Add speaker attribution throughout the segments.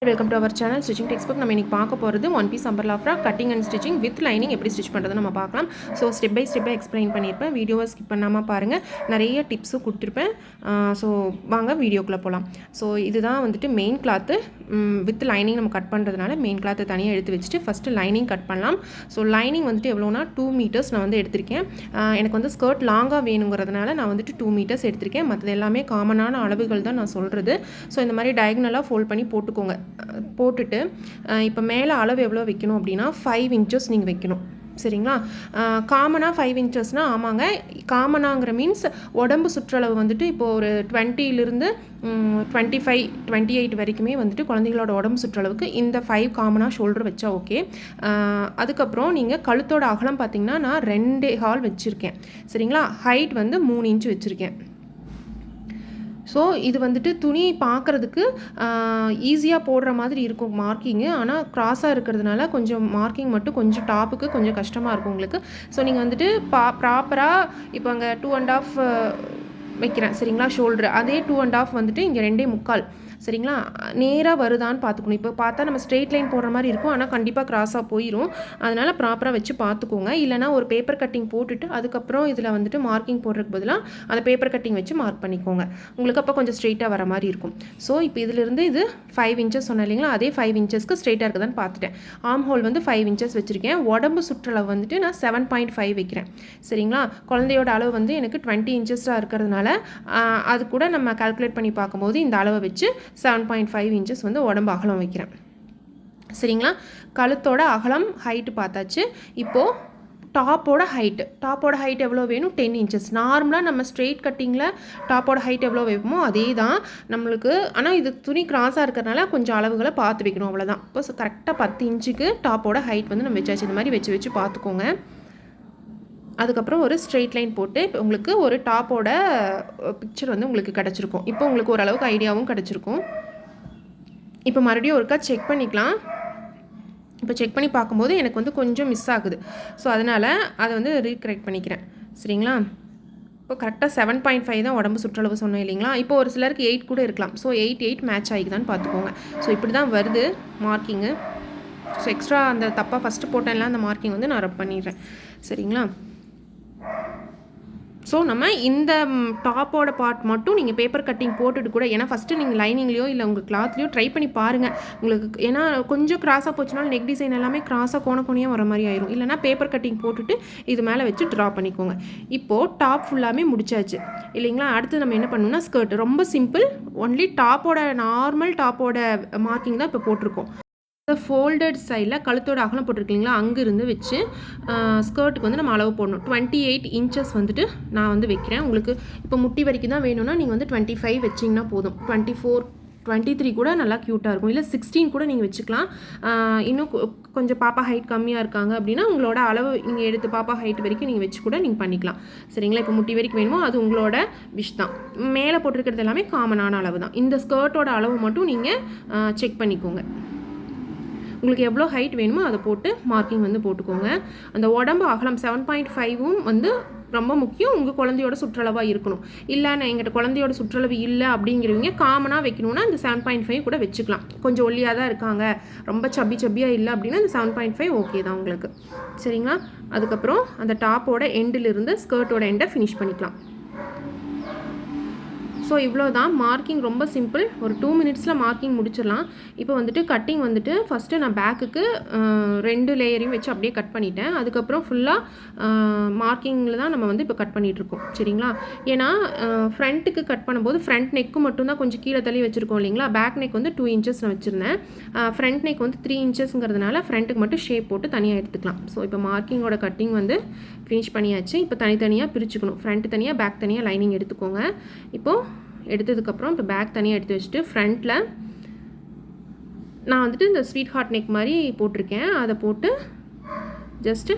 Speaker 1: Welcome to our channel stitching text நம்ம இன்றைக்கி பார்க்க போகிறது one piece umbrella frock cutting and stitching with lining எப்படி ஸ்டிச் பண்ணுறது நம்ம பார்க்கலாம். ஸோ ஸ்டெப் பை ஸ்டெப்பாக எக்ஸ்பிளைன் பண்ணியிருப்பேன். வீடியோவை ஸ்கிப் பண்ணாமல் பாருங்கள். நிறைய டிப்ஸும் கொடுத்துருப்பேன். ஸோ வாங்க வீடியோக்குள்ளே போகலாம். ஸோ இதுதான் வந்துட்டு மெயின் கிளாத்து. வித் லைனிங் நம்ம கட் பண்ணுறதுனால மெயின் கிளாத்தை தனியாக எடுத்து வச்சுட்டு ஃபஸ்ட்டு லைனிங் கட் பண்ணலாம். ஸோ லைனிங் வந்துட்டு எவ்வளோனா 2 மீட்டர்ஸ் நான் வந்து எடுத்திருக்கேன். எனக்கு வந்து ஸ்கர்ட் லாங்காக வேணுங்கிறதுனால நான் வந்துட்டு 2 மீட்டர்ஸ் எடுத்திருக்கேன். மற்றது எல்லாமே காமனான அளவுகள் தான் நான் சொல்கிறது. ஸோ இந்த மாதிரி டயக்னலாக ஃபோல்ட் பண்ணி போட்டுக்கோங்க. போட்டுட்டு இப்போ மேலே அளவு எவ்வளோ வைக்கணும் அப்படின்னா 5 இன்ச்சஸ் நீங்கள் வைக்கணும். சரிங்களா? காமனாக 5 இன்ச்சஸ்னால் ஆமாங்க, காமனாங்கிற மீன்ஸ் உடம்பு சுற்றளவு வந்துட்டு இப்போது ஒரு 20லிருந்து 25 28 வரைக்குமே வந்துட்டு குழந்தைகளோட உடம்பு சுற்றளவுக்கு இந்த 5 காமனாக ஷோல்டர் வச்சா ஓகே. அதுக்கப்புறம் நீங்கள் கழுத்தோட அகலம் பார்த்திங்கன்னா நான் 2.25 வச்சுருக்கேன். சரிங்களா? ஹைட் வந்து 3 இன்ச்சு வச்சுருக்கேன். ஸோ இது வந்துட்டு துணி பார்க்குறதுக்கு ஈஸியாக போடுற மாதிரி இருக்கும் மார்க்கிங்கு. ஆனால் க்ராஸாக இருக்கிறதுனால கொஞ்சம் மார்க்கிங் மட்டும் கொஞ்சம் டாப்புக்கு கொஞ்சம் கஷ்டமாக இருக்கும் உங்களுக்கு. ஸோ நீங்கள் வந்துட்டு ப்ராப்பராக இப்போ அங்கே 2.5 வைக்கிறேன். சரிங்களா? ஷோல்ட்ரு அதே 2.5 வந்துட்டு இங்கே 2.25. சரிங்களா? நேராக வருதான்னு பார்த்துக்கணும். இப்போ பார்த்தா நம்ம ஸ்ட்ரெயிட் லைன் போடுற மாதிரி இருக்கும், ஆனால் கண்டிப்பாக க்ராஸாக போயிடும். அதனால் ப்ராப்பராக வச்சு பார்த்துக்கோங்க. இல்லைனா ஒரு பேப்பர் கட்டிங் போட்டுட்டு அதுக்கப்புறம் இதில் வந்துட்டு மார்க்கிங் போடுறதுக்கு பதிலாக அந்த பேப்பர் கட்டிங் வச்சு மார்க் பண்ணிக்கோங்க. உங்களுக்கு அப்போ கொஞ்சம் ஸ்ட்ரெயிட்டாக வர மாதிரி இருக்கும். ஸோ இப்போ இதிலிருந்து இது 5 இன்ச்சஸ் சொன்னேன் இல்லைங்களா? அதே 5 இன்ச்சஸ்க்கு ஸ்ட்ரெயிட்டாக இருக்குதான்னு பார்த்துட்டேன். ஆர்ம் ஹோல் வந்து 5 இன்ச்சஸ் வச்சுருக்கேன். உடம்பு சுற்றளவு வந்துட்டு நான் 7.5 வைக்கிறேன். சரிங்களா? குழந்தையோட அளவு வந்து எனக்கு 20 இன்ச்சஸாக இருக்கிறதுனால அது கூட நம்ம கால்குலேட் பண்ணி பார்க்கும்போது இந்த அளவை வச்சு 7.5 இன்ச்சஸ் வந்து உடம்பு அகலம் வைக்கிறேன். சரிங்களா? கழுத்தோட அகலம் ஹைட்டு பார்த்தாச்சு. இப்போது டாப்போட ஹைட் எவ்வளோ வேணும்? 10 இன்ச்சஸ். நார்மலாக நம்ம ஸ்ட்ரெயிட் கட்டிங்கில் டாப்போட ஹைட் எவ்வளோ வைப்போமோ அதே தான் நம்மளுக்கு. ஆனால் இது துணி கிராஸாக இருக்கிறதுனால கொஞ்சம் அளவுகளை பார்த்து வைக்கணும், அவ்வளோதான். இப்போ கரெக்டாக 10 இன்ச்சுக்கு டாப்போட ஹைட் வந்து நம்ம வச்சாச்சு. இந்த மாதிரி வச்சு பார்த்துக்கோங்க. அதுக்கப்புறம் ஒரு ஸ்ட்ரெயிட் லைன் போட்டு இப்போ உங்களுக்கு ஒரு டாப்போட பிக்சர் வந்து உங்களுக்கு கிடச்சிருக்கும். இப்போ உங்களுக்கு ஓரளவுக்கு ஐடியாவும் கிடச்சிருக்கும். இப்போ மறுபடியும் ஒருக்கா செக் பண்ணிக்கலாம். இப்போ செக் பண்ணி பார்க்கும்போது எனக்கு வந்து கொஞ்சம் மிஸ் ஆகுது. ஸோ அதனால் அதை வந்து ரீகரெக்ட் பண்ணிக்கிறேன். சரிங்களா? இப்போ கரெக்டாக 7.5 தான் உடம்பு சுற்றளவு சொன்னேன் இல்லைங்களா? இப்போ ஒரு சிலருக்கு 8 கூட இருக்கலாம். ஸோ 8 மேட்ச் ஆகிக்குதான்னு பார்த்துக்கோங்க. ஸோ இப்படி தான் வருது மார்க்கிங்கு. ஸோ எக்ஸ்ட்ரா அந்த தப்பாக ஃபஸ்ட்டு போட்டேன்லாம் அந்த மார்க்கிங் வந்து நான் ரப் பண்ணிடுறேன். சரிங்களா? ஸோ நம்ம இந்த டாப்போட பார்ட் மட்டும் நீங்கள் பேப்பர் கட்டிங் போட்டுட்டு கூட, ஏன்னா ஃபஸ்ட்டு நீங்கள் லைனிங்லேயோ இல்லை உங்கள் கிளாத்லேயோ ட்ரை பண்ணி பாருங்கள் உங்களுக்கு. ஏன்னா கொஞ்சம் கிராஸாக போச்சுனாலும் நெக் டிசைன் எல்லாமே கிராஸாக கோணையாக வர மாதிரி ஆயிரும். இல்லைனா பேப்பர் கட்டிங் போட்டுட்டு இது மேலே வச்சு ட்ரா பண்ணிக்கோங்க. இப்போது டாப் ஃபுல்லாமே முடிச்சாச்சு இல்லைங்களா? அடுத்து நம்ம என்ன பண்ணணும்னா ஸ்கர்ட். ரொம்ப சிம்பிள். ஒன்லி டாப்போட நார்மல் டாப்போட மார்க்கிங் தான் இப்போ போட்டிருக்கோம். ஃபோல்டட் சைடில் கழுத்தோட அகலம் போட்டிருக்கீங்களா, அங்கேருந்து வச்சு ஸ்கர்ட்டுக்கு வந்து நம்ம அளவு போடணும். 28 இன்ச்சஸ் வந்துட்டு நான் வந்து வைக்கிறேன். உங்களுக்கு இப்போ முட்டி வரைக்கும் தான் வேணும்னா நீங்கள் வந்து 25 வச்சிங்கன்னா போதும். 24 23 கூட நல்லா க்யூட்டாக இருக்கும். இல்லை 16 கூட நீங்கள் வச்சுக்கலாம். இன்னும் கொஞ்சம் பாப்பா ஹைட் கம்மியாக இருக்காங்க அப்படின்னா உங்களோட அளவு இங்கே எடுத்து பாப்பா ஹைட் வரைக்கும் நீங்கள் வச்சு கூட நீங்கள் பண்ணிக்கலாம். சரிங்களா? இப்போ முட்டி வரைக்கும் வேணுமோ அது உங்களோட விஷ் தான். மேலே போட்டிருக்கிறது எல்லாமே காமனான அளவு தான். இந்த ஸ்கர்ட்டோட அளவு மட்டும் நீங்கள் செக் பண்ணிக்கோங்க. உங்களுக்கு எவ்வளோ ஹைட் வேணுமோ அதை போட்டு மார்க்கிங் வந்து போட்டுக்கோங்க. அந்த உடம்பு அகலம் 7.5வும் வந்து ரொம்ப முக்கியம். உங்கள் குழந்தையோட சுற்றளவாக இருக்கணும். இல்லை நான் எங்கிட்ட குழந்தையோட சுற்றளவு இல்லை அப்படிங்கிறவங்க காமனாக வைக்கணுன்னா இந்த 7.5 கூட வச்சுக்கலாம். கொஞ்சம் ஒல்லியாக தான் இருக்காங்க, ரொம்ப சப்பியாக இல்லை அப்படின்னா இந்த 7.5 ஓகே தான் உங்களுக்கு. சரிங்களா? அதுக்கப்புறம் அந்த டாப்போட எண்டிலிருந்து ஸ்கர்ட்டோட எண்டை ஃபினிஷ் பண்ணிக்கலாம். ஸோ இவ்வளோ தான் மார்க்கிங். ரொம்ப சிம்பிள். ஒரு 2 மினிட்ஸில் மார்க்கிங் முடிச்சிடலாம். இப்போ வந்துட்டு கட்டிங் வந்துட்டு ஃபஸ்ட்டு நான் பேக்குக்கு 2 லேயரையும் வச்சு அப்படியே கட் பண்ணிட்டேன். அதுக்கப்புறம் ஃபுல்லாக மார்க்கிங்கில் தான் நம்ம வந்து இப்போ கட் பண்ணிகிட்ருக்கோம். சரிங்களா? ஏன்னா ஃப்ரண்ட்டுக்கு கட் பண்ணும்போது ஃப்ரண்ட் நெக்கு மட்டும்தான் கொஞ்சம் கீழே தள்ளி வச்சுருக்கோம் இல்லைங்களா? பேக் நெக் வந்து 2 இன்ச்சஸ் நான் வச்சுருந்தேன். ஃப்ரண்ட் நெக் வந்து 3 இன்ச்சஸ்ங்கிறதுனால ஃப்ரண்ட்டுக்கு மட்டும் ஷேப் போட்டு தனியாக எடுத்துக்கலாம். ஸோ இப்போ மார்க்கிங்கோட கட்டிங் வந்து ஃபினிஷ் பண்ணியாச்சு. இப்போ தனித்தனியாக பிரிச்சுக்கணும். ஃப்ரண்ட் தனியாக பேக் தனியாக லைனிங் எடுத்துக்கோங்க. இப்போது எடுத்ததுக்கப்புறம் இப்போ பேக் தனியாக எடுத்து வச்சுட்டு ஃப்ரண்ட்டில் நான் வந்துட்டு இந்த ஸ்வீட் ஹார்ட் நெக் மாதிரி போட்டிருக்கேன். அதை போட்டு ஜஸ்ட்டு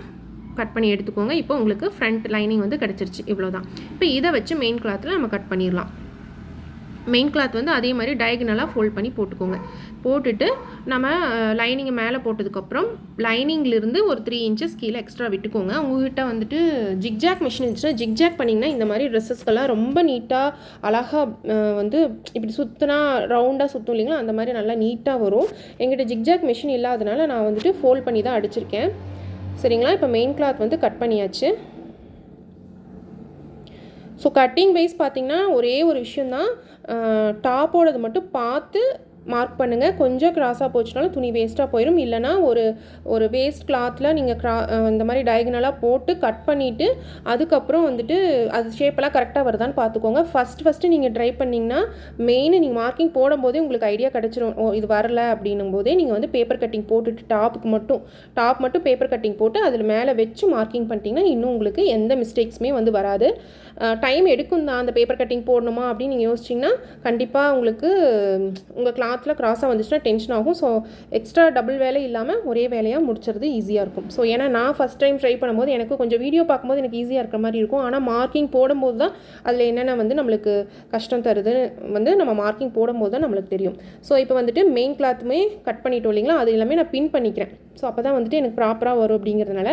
Speaker 1: கட் பண்ணி எடுத்துக்கோங்க. இப்போ உங்களுக்கு ஃப்ரண்ட் லைனிங் வந்து கிடச்சிருச்சு. இவ்வளோ தான். இப்போ இதை வச்சு மெயின் கிளாத்தில் நம்ம கட் பண்ணிடலாம். மெயின் கிளாத் வந்து அதே மாதிரி டயகனலாக ஃபோல்ட் பண்ணி போட்டுக்கோங்க. போட்டுட்டு நம்ம லைனிங்கை மேலே போட்டதுக்கப்புறம் லைனிங்லேருந்து ஒரு 3 இன்ச்சஸ் கீழே எக்ஸ்ட்ரா விட்டுக்கோங்க. உங்கள்கிட்ட வந்துட்டு ஜிக்ஜாக் மிஷின் இருந்துச்சுன்னா ஜிக்ஜாக் பண்ணிங்கன்னா இந்த மாதிரி ட்ரெஸ்ஸஸ்க்கெல்லாம் ரொம்ப நீட்டாக அழகாக வந்து இப்படி சுற்றினா ரவுண்டாக சுற்றும் இல்லைங்களா, அந்த மாதிரி நல்லா நீட்டாக வரும். எங்கிட்ட ஜிக்ஜாக் மிஷின் இல்லாதனால நான் வந்துட்டு ஃபோல்ட் பண்ணி தான் அடிச்சிருக்கேன். சரிங்களா, இப்போ மெயின் கிளாத் வந்து கட் பண்ணியாச்சு. ஸோ கட்டிங் வைஸ் பார்த்திங்கன்னா ஒரே ஒரு விஷயந்தான், டாப்போடது மட்டும் பார்த்து மார்க் பண்ணுங்கள். கொஞ்சம் கிராஸாக போச்சுனாலும் துணி வேஸ்ட்டாக போயிடும். இல்லைனா ஒரு வேஸ்ட் கிளாத்தில் நீங்கள் இந்த மாதிரி டயகனலாக போட்டு கட் பண்ணிவிட்டு அதுக்கப்புறம் வந்துட்டு அது ஷேப்பெல்லாம் கரெக்டாக வருதான்னு பார்த்துக்கோங்க. ஃபஸ்ட்டு நீங்கள் ட்ரை பண்ணிங்கன்னா மெயின் நீங்கள் மார்க்கிங் போடும்போதே உங்களுக்கு ஐடியா கிடச்சிரும். இது வரல அப்படின்னும் போதே நீங்கள் வந்து பேப்பர் கட்டிங் போட்டுட்டு டாப் மட்டும் பேப்பர் கட்டிங் போட்டு அதில் மேலே வச்சு மார்க்கிங் பண்ணிட்டீங்கன்னா இன்னும் உங்களுக்கு எந்த மிஸ்டேக்ஸுமே வந்து வராது. டைம் எடுக்கும் தான் அந்த பேப்பர் கட்டிங் போடணுமா அப்படின்னு நீங்கள் யோசிச்சிங்கன்னா கண்டிப்பாக உங்களுக்கு உங்கள் கிளாத்தில் கிராஸாக வந்துச்சுன்னா டென்ஷன் ஆகும். ஸோ எக்ஸ்ட்ரா டபுள் வேலை இல்லாமல் ஒரே வேலையாக முடிச்சுறது ஈஸியாக இருக்கும். ஸோ ஏன்னா நான் ஃபஸ்ட் டைம் ட்ரை பண்ணும்போது எனக்கு கொஞ்சம் வீடியோ பார்க்கும்போது எனக்கு ஈஸியாக இருக்கிற மாதிரி இருக்கும். ஆனால் மார்க்கிங் போடும்போது தான் அதில் என்னென்ன வந்து நம்மளுக்கு கஷ்டம் தருது வந்து நம்ம மார்க்கிங் போடும்போது தான் நம்மளுக்கு தெரியும். ஸோ இப்போ வந்துட்டு மெயின் கிளாத்துமே கட் பண்ணிட்டோம் இல்லைங்களா, அது எல்லாமே நான் பின் பண்ணிக்கிறேன். ஸோ அப்போ தான் வந்துட்டு எனக்கு ப்ராப்பராக வரும். அப்படிங்கிறதுனால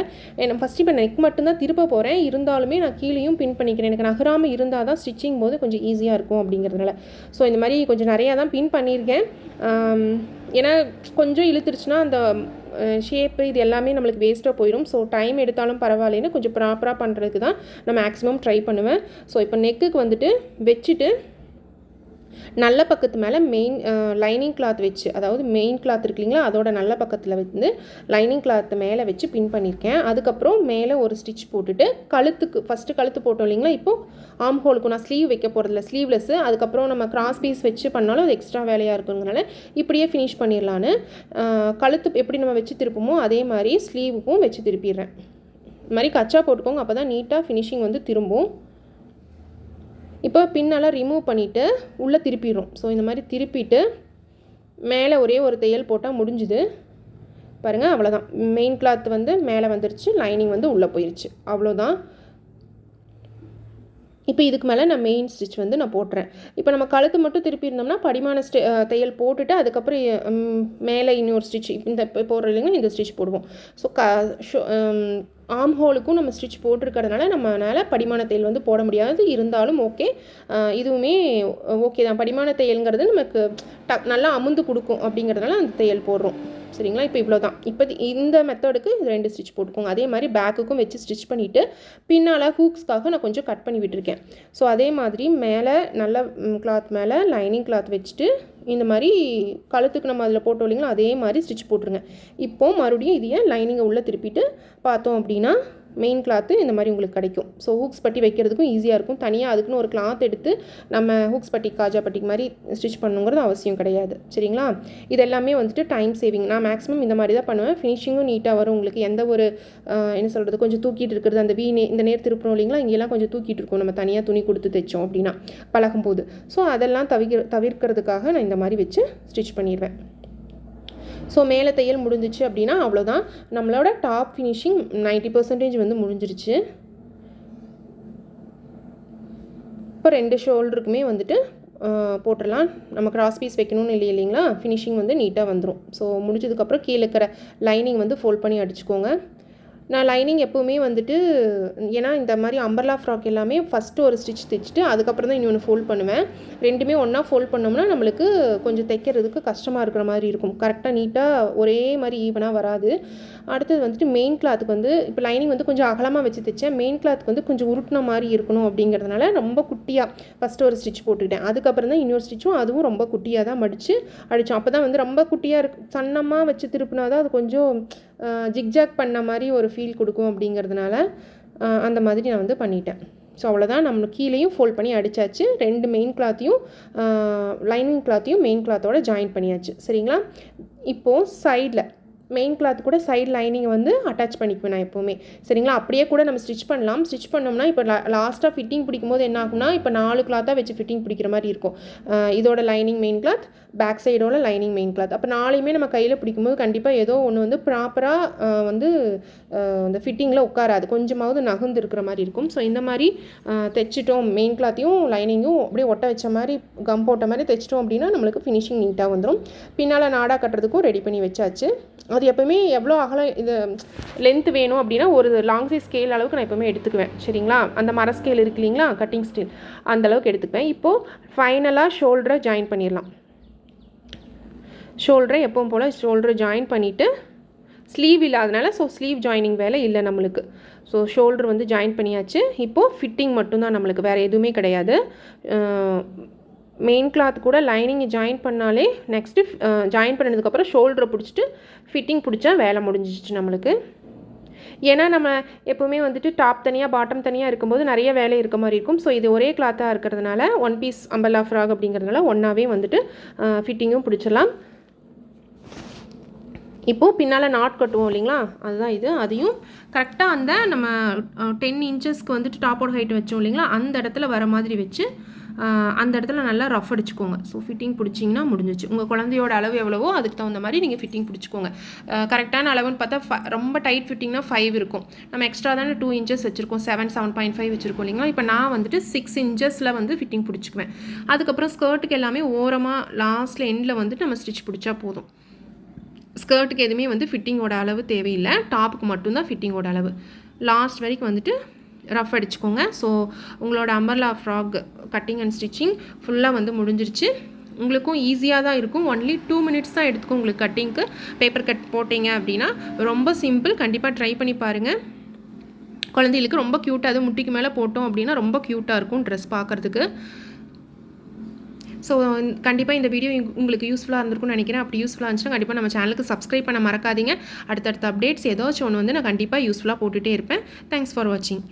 Speaker 1: நான் ஃபஸ்ட்டு இப்போ நெக் மட்டும்தான் திருப்ப போகிறேன், இருந்தாலுமே நான் கீழேயும் பின் பண்ணிக்கிறேன். எனக்கு நகராமல் இருந்தால் தான் ஸ்டிச்சிங் போது கொஞ்சம் ஈஸியாக இருக்கும் அப்படிங்கிறதுனால. ஸோ இந்த மாதிரி கொஞ்சம் நிறையா தான் பின் பண்ணியிருக்கேன். ஏன்னா கொஞ்சம் இழுத்துருச்சுன்னா அந்த ஷேப்பு இது எல்லாமே நம்மளுக்கு வேஸ்ட்டாக போயிடும். ஸோ டைம் எடுத்தாலும் பரவாயில்லைன்னு கொஞ்சம் ப்ராப்பராக பண்ணுறதுக்கு தான் நான் மேக்ஸிமம் ட்ரை பண்ணுவேன். ஸோ இப்போ நெக்குக்கு வந்துட்டு வச்சுட்டு நல்ல பக்கத்து மேலே லைனிங் கிளாத் வச்சு, அதாவது மெயின் கிளாத் இருக்கு இல்லைங்களா, அதோட நல்ல பக்கத்தில் வந்து லைனிங் கிளாத் மேலே வச்சு பின் பண்ணியிருக்கேன். அதுக்கப்புறம் மேலே ஒரு ஸ்டிச் போட்டுட்டு ஃபஸ்ட்டு கழுத்து போட்டோம் இல்லைங்களா, இப்போது ஆம் ஹோலுக்கு நான் ஸ்லீவ் வைக்க போகிறதில்ல, ஸ்லீவ்லெஸ்ஸு. அதுக்கப்புறம் நம்ம கிராஸ் பீஸ் வச்சு பண்ணாலும் அது எக்ஸ்ட்ரா வேலையாக இருக்குங்கிறனால இப்படியே ஃபினிஷ் பண்ணிடலான்னு கழுத்து எப்படி நம்ம வச்சு திருப்போமோ அதே மாதிரி ஸ்லீவுக்கும் வச்சு திருப்பிடுறேன். இது மாதிரி கச்சா போட்டுக்கோங்க, அப்போ தான் நீட்டாக ஃபினிஷிங் வந்து திரும்பும். இப்போ பின்னெல்லாம் ரிமூவ் பண்ணிவிட்டு உள்ளே திருப்பிடுறோம். ஸோ இந்த மாதிரி திருப்பிட்டு மேலே ஒரே ஒரு தையல் போட்டால் முடிஞ்சுது பாருங்கள், அவ்வளோதான். மெயின் கிளாத் வந்து மேலே வந்துருச்சு, லைனிங் வந்து உள்ளே போயிடுச்சு, அவ்வளோதான். இப்போ இதுக்கு மேலே நான் மெயின் ஸ்டிச் வந்து நான் போட்டுறேன். இப்போ நம்ம கழுத்து மட்டும் திருப்பி இருந்தோம்னா படிமான தையல் போட்டுட்டு அதுக்கப்புறம் மேலே இன்னொரு ஸ்டிச் இந்த போடுற இல்லைங்கன்னா இந்த ஸ்டிச் போடுவோம். ஸோ ஆம் ஹோலுக்கும் நம்ம ஸ்டிச் போட்டிருக்கிறதுனால நம்மளால் படிமான தையல் வந்து போட முடியாது. இருந்தாலும் ஓகே, இதுவுமே ஓகே தான். படிமான தையல்ங்கிறது நமக்கு நல்லா அமுந்து கொடுக்கும் அப்படிங்கிறதுனால அந்த தையல் போடுறோம். சரிங்களா, இப்போ இவ்வளோ தான். இப்போ இந்த மெத்தடுக்கு 2 ஸ்டிச் போட்டுக்கோங்க. அதே மாதிரி பேக்குக்கும் வச்சு ஸ்டிச் பண்ணிவிட்டு பின்னால் ஹூக்ஸ்க்காக நான் கொஞ்சம் கட் பண்ணி விட்டுருக்கேன். ஸோ அதே மாதிரி மேலே நல்ல கிளாத் மேலே லைனிங் கிளாத் வச்சுட்டு இந்த மாதிரி கழுத்துக்கு நம்ம அதில் போட்டோம் இல்லைங்களா, அதே மாதிரி ஸ்டிச் போட்டுருங்க. இப்போது மறுபடியும் இதையே லைனிங்கை உள்ளே திருப்பிட்டு பார்த்தோம் அப்படின்னா மெயின் கிளாத்து இந்த மாதிரி உங்களுக்கு கிடைக்கும். ஸோ ஹூக்ஸ் பட்டி வைக்கிறதுக்கும் ஈஸியாக இருக்கும். தனியாக அதுக்குன்னு ஒரு கிளாத் எடுத்து நம்ம ஹூக்ஸ் பட்டி காஜா பட்டிக்கு மாதிரி ஸ்டிச் பண்ணுங்கிறது அவசியம் கிடையாது. சரிங்களா, இது எல்லாமே வந்துட்டு டைம் சேவிங். நான் மேக்ஸிமம் இந்த மாதிரி தான் பண்ணுவேன். ஃபினிஷிங்கும் நீட்டாக வரும். உங்களுக்கு எந்த ஒரு என்ன சொல்கிறது, கொஞ்சம் தூக்கிட்டு இருக்கிறது அந்த இந்த நேர் திருப்புறோம் இல்லைங்களா, இங்கெல்லாம் கொஞ்சம் தூக்கிட்டு இருக்கோம் நம்ம தனியாக துணி கொடுத்து தைச்சோம் அப்படின்னா பழகும்போது. ஸோ அதெல்லாம் தவிர்க்கிறதுக்காக நான் இந்த மாதிரி வச்சு ஸ்டிச் பண்ணிடுவேன். ஸோ மேலே தையல் முடிஞ்சிச்சு அப்படின்னா அவ்வளோதான். நம்மளோட டாப் ஃபினிஷிங் 90% வந்து முடிஞ்சிருச்சு. இப்போ 2 ஷோல்டருக்குமே வந்துட்டு போட்டுடலாம். நம்ம கிராஸ் பீஸ் வைக்கணும்னு இல்லைங்களா, ஃபினிஷிங் வந்து நீட்டாக வந்துடும். ஸோ முடிஞ்சதுக்கப்புறம் கீழே இருக்கிற லைனிங் வந்து ஃபோல்ட் பண்ணி அடிச்சுக்கோங்க. நான் லைனிங் எப்போவுமே வந்துட்டு ஏன்னா இந்த மாதிரி அம்பர்லா ஃப்ராக் எல்லாமே ஃபஸ்ட்டு ஒரு ஸ்டிச் தைச்சிட்டு அதுக்கப்புறம் தான் இன்னொன்று ஃபோல்ட் பண்ணுவேன். ரெண்டுமே ஒன்றா ஃபோல்ட் பண்ணோம்னா நம்மளுக்கு கொஞ்சம் தைக்கிறதுக்கு கஷ்டமாக இருக்கிற மாதிரி இருக்கும். கரெக்டாக நீட்டாக ஒரே மாதிரி ஈவனாக வராது. அடுத்தது வந்துட்டு மெயின் கிளாத்துக்கு வந்து இப்போ லைனிங் வந்து கொஞ்சம் அகலமாக வச்சு தைச்சேன். மெயின் கிளாத்துக்கு வந்து கொஞ்சம் உருட்டின மாதிரி இருக்கணும் அப்படிங்கிறதுனால ரொம்ப குட்டியாக ஃபஸ்ட்டு ஒரு ஸ்டிச் போட்டுக்கிட்டேன். அதுக்கப்புறம் தான் இன்னொரு ஸ்டிச்சும் அதுவும் ரொம்ப குட்டியாக தான் அடித்தோம். அப்போ தான் வந்து ரொம்ப குட்டியாக சன்னமாக வச்சு திருப்பினா தான் அது கொஞ்சம் ஜிக்ஜாக் பண்ண மாதிரி ஒரு ஃபீல் கொடுக்கும் அப்படிங்கிறதுனால அந்த மாதிரி நான் வந்து பண்ணிட்டேன். ஸோ அவ்வளோதான். நம்ம கீழேயும் ஃபோல்ட் பண்ணி அடித்தாச்சு. 2 மெயின் கிளாத்தையும் லைனிங் கிளாத்தையும் மெயின் கிளாத்தோட ஜாயின் பண்ணியாச்சு. சரிங்களா, இப்போது மெயின் கிளாத் கூட சைடு லைனிங் வந்து அட்டாச் பண்ணிக்குவேன் நான் எப்போவுமே. சரிங்களா? அப்படியே கூட நம்ம ஸ்டிச் பண்ணலாம். ஸ்டிச் பண்ணோம்னா இப்போ லாஸ்ட்டாக ஃபிட்டிங் பிடிக்கும்போது என்ன ஆகும்னா, இப்போ 4 கிளாத்தாக வச்சு ஃபிட்டிங் பிடிக்கிற மாதிரி இருக்கும். இதோட லைனிங் மெயின் கிளாத், பேக் சைடோட லைனிங் மெயின் கிளாத். அப்போ 4யுமே நம்ம கையில் பிடிக்கும்போது கண்டிப்பாக ஏதோ ஒன்று வந்து ப்ராப்பராக வந்து இந்த ஃபிட்டிங்கில் உட்காராது, கொஞ்சமாவது நகர்ந்து இருக்கிற மாதிரி இருக்கும். ஸோ இந்த மாதிரி தைச்சிட்டோம், மெயின் கிளாத்தையும் லைனிங்கும் அப்படியே ஒட்ட வச்ச மாதிரி கம் போட்ட மாதிரி தைச்சிட்டோம் அப்படின்னா நம்மளுக்கு ஃபினிஷிங் நீட்டாக வந்துடும். பின்னால் நாடா கட்டுறதுக்கும் ரெடி பண்ணி வச்சாச்சு. அது எப்போவுமே எவ்வளோ அகலம் இது லென்த் வேணும் அப்படின்னா ஒரு லாங் சைஸ் ஸ்கேல் அளவுக்கு நான் எப்போவுமே எடுத்துக்குவேன். சரிங்களா? அந்த மர ஸ்கேல் இருக்கு இல்லைங்களா, கட்டிங் ஸ்கேல், அந்தளவுக்கு எடுத்துக்குவேன். இப்போது ஃபைனலாக ஷோல்டரை ஜாயின் பண்ணிடலாம். ஷோல்டரை எப்பவும் போல் ஷோல்டரை ஜாயின் பண்ணிவிட்டு, ஸ்லீவ் இல்லாதனால ஸோ ஸ்லீவ் ஜாயினிங் வேலை இல்லை நம்மளுக்கு. ஸோ ஷோல்டர் வந்து ஜாயின் பண்ணியாச்சு. இப்போது ஃபிட்டிங் மட்டும்தான் நம்மளுக்கு, வேறு எதுவுமே கிடையாது. மெயின் கிளாத் கூட லைனிங் ஜாயின் பண்ணாலே நெக்ஸ்ட்டு ஜாயின் பண்ணதுக்கப்புறம் ஷோல்டரை பிடிச்சிட்டு ஃபிட்டிங் பிடிச்சா வேலை முடிஞ்சிச்சு நம்மளுக்கு. ஏன்னா நம்ம எப்போவுமே வந்துட்டு டாப் தனியாக பாட்டம் தனியாக இருக்கும்போது நிறைய வேலை இருக்க மாதிரி இருக்கும். ஸோ இது ஒரே கிளாத்தாக இருக்கிறதுனால, ஒன் பீஸ் அம்பர்லா ஃப்ராக் அப்படிங்கிறதுனால ஒன்றாவே வந்துட்டு ஃபிட்டிங்கும் பிடிச்சிடலாம். இப்போது பின்னால் நாட் கட்டுவோம் இல்லைங்களா, அதுதான் இது. அதையும் கரெக்டாக அந்த நம்ம 10 இன்ச்சஸ்க்கு வந்துட்டு டாப்போட ஹைட் வச்சோம் இல்லைங்களா, அந்த இடத்துல வர மாதிரி வச்சு அந்த இடத்துல நல்லா ரஃப் அடிச்சுக்கோங்க. ஸோ ஃபிட்டிங் பிடிச்சிங்கன்னா முடிஞ்சிச்சு. உங்கள் குழந்தையோட அளவு எவ்வளவோ அதுக்கு தகுந்த மாதிரி நீங்கள் ஃபிட்டிங் பிடிச்சிக்கோங்க. கரெக்டான அளவுன்னு பார்த்தா ரொம்ப டைட் ஃபிட்டிங்னா 5 இருக்கும். நம்ம எக்ஸ்ட்ரா தானே 2 இன்ச்சஸ் வச்சுருக்கோம், 7.5 வச்சுருக்கோம் இல்லைங்களா. இப்போ நான் வந்துட்டு 6 இன்ச்சஸில் வந்து ஃபிட்டிங் பிடிச்சிக்குவேன். அதுக்கப்புறம் ஸ்கர்ட்டுக்கு எல்லாமே ஓரமாக லாஸ்ட்டில் எண்டில் வந்துட்டு நம்ம ஸ்டிச் பிடிச்சா போதும். ஸ்கர்ட்டுக்கு எதுவுமே வந்து ஃபிட்டிங்கோட அளவு தேவையில்லை, டாப்புக்கு மட்டும்தான் ஃபிட்டிங்கோட அளவு. லாஸ்ட் வரைக்கும் வந்துட்டு ரஃப் அடிச்சுக்கோங்க. ஸோ உங்களோட umbrella frock cutting and stitching ஃபுல்லாக வந்து முடிஞ்சிருச்சு. உங்களுக்கும் ஈஸியாக தான் இருக்கும். ஒன்லி 2 மினிட்ஸ் தான் எடுத்துக்கும் உங்களுக்கு கட்டிங்க்கு. பேப்பர் கட் போட்டிங்க அப்படின்னா ரொம்ப சிம்பிள். கண்டிப்பாக ட்ரை பண்ணி பாருங்கள். குழந்தைகளுக்கு ரொம்ப க்யூட்டாக, அது முட்டிக்கு மேலே போட்டோம் அப்படின்னா ரொம்ப க்யூட்டாக இருக்கும் ட்ரெஸ் பார்க்குறதுக்கு. ஸோ கண்டிப்பாக இந்த வீடியோ உங்களுக்கு யூஸ்ஃபுல்லாக இருந்திருக்கும்னு நினைக்கிறேன். அப்படி யூஸ்ஃபுல்லாக இருந்துச்சுன்னா கண்டிப்பாக நம்ம சேனலுக்கு சப்ஸ்கிரைப் பண்ண மறக்காதீங்க. அடுத்தடுத்த அப்டேட்ஸ் ஏதாச்சும் ஒன்று வந்து நான் கண்டிப்பாக யூஸ்ஃபுல்லாக போட்டுகிட்டே இருப்பேன். தேங்க்ஸ் ஃபார் வாட்சிங்.